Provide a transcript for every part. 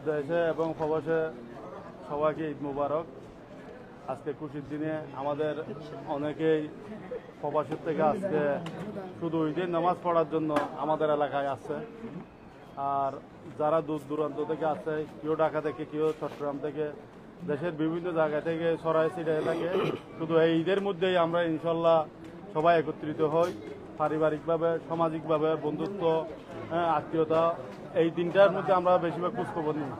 দেশে এবং প্রবাসে সবাইকে ঈদ মুবারক। আজকে খুশির দিনে আমাদের অনেকেই প্রবাসের থেকে আজকে শুধু ঈদের নামাজ পড়ার জন্য আমাদের এলাকায় আসছে। আর যারা দূর দূরান্ত থেকে আসছে, কেউ ঢাকা থেকে, কেউ চট্টগ্রাম থেকে, দেশের বিভিন্ন জায়গা থেকে ছড়াই ছিটাই থাকে। শুধু এই ঈদের মধ্যেই আমরা ইনশাল্লাহ সবাই একত্রিত হই, পারিবারিকভাবে, সামাজিকভাবে, বন্ধুত্ব, আত্মীয়তা। এই দিনটার মধ্যে আমরা বেশিরভাগ খোঁজখবর নিই।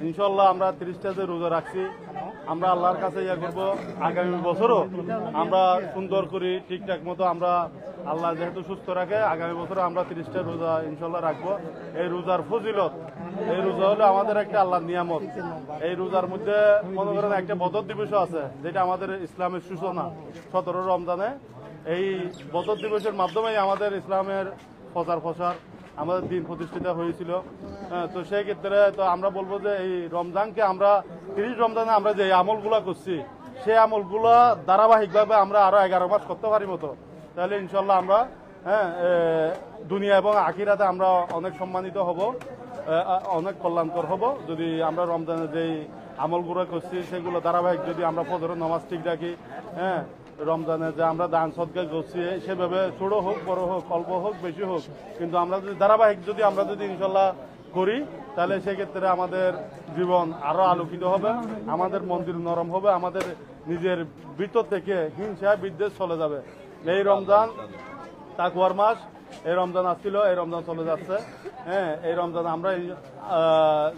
ইনশাল্লাহ আমরা 30টা যে রোজা রাখছি, আমরা আল্লাহর কাছে ইয়া করবো আগামী বছরও আমরা সুন্দর করি, ঠিকঠাক মতো আমরা, আল্লাহ যেহেতু সুস্থ রাখে, আগামী বছর আমরা 30টা রোজা ইনশাল্লাহ রাখবো। এই রোজার ফজিলত, এই রোজা হলো আমাদের একটা আল্লাহর নিয়ামত। এই রোজার মধ্যে মনে করেন একটা বদর দিবসও আছে, যেটা আমাদের ইসলামের সূচনা 17 রমজানে। এই বদর দিবসের মাধ্যমেই আমাদের ইসলামের প্রচার আমাদের দিন প্রতিষ্ঠিত হয়েছিল। তো সেই ক্ষেত্রে তো আমরা বলবো যে এই রমজানকে আমরা 30 রমজানে আমরা যে আমলগুলা করছি, সেই আমলগুলো ধারাবাহিকভাবে আমরা আরো 11 মাস করতে পারি মতো, তাহলে ইনশাল্লাহ আমরা দুনিয়া এবং আখিরাতে আমরা অনেক সম্মানিত হব, অনেক কল্যাণকর হব। যদি আমরা রমজানের যেই আমলগুলো করছি সেগুলো ধারাবাহিক যদি আমরা ফজরের নামাজ ঠিক রাখি, রমজানে যে আমরা দান সদকা করছি সেভাবে ছোট হোক, বড় হোক, অল্প হোক, বেশি হোক, কিন্তু আমরা যদি ধারাবাহিক আমরা যদি ইনশাল্লাহ করি, তাহলে সেক্ষেত্রে আমাদের জীবন আরো আলোকিত হবে, আমাদের মন্দির নরম হবে, আমাদের নিজের ভিতর থেকে হিংসা বিদ্বেষ চলে যাবে। এই রমজান তাকওয়ার মাস, এই রমজান আসছিল, এই রমজান চলে যাচ্ছে। এই রমজান আমরা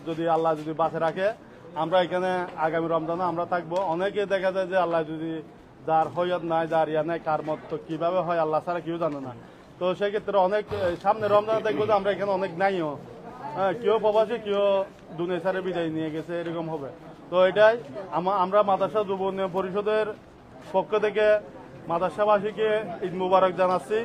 যদি আল্লাহ যদি বাঁচে রাখে, আমরা এখানে আগামী রমজানে আমরা থাকবো। অনেকে দেখা যায় যে আল্লাহ যদি যার হইয়ত নাই, যার ইয়া নাই, কার মত কিভাবে হয় আল্লাহ ছাড়া কেউ জানে না। তো সেক্ষেত্রে অনেক সামনে রমজানে দেখবো যে আমরা এখানে অনেক নাইও, কেউ প্রবাসী, কেউ দুনিয়া ছাড়ে বিদায় নিয়ে গেছে, এরকম হবে। তো এটাই আমরা মাদ্রাসা যুব উন্নয়ন পরিষদের পক্ষ থেকে মাদ্রাসাবাসীকে ঈদ মুবারক জানাচ্ছি।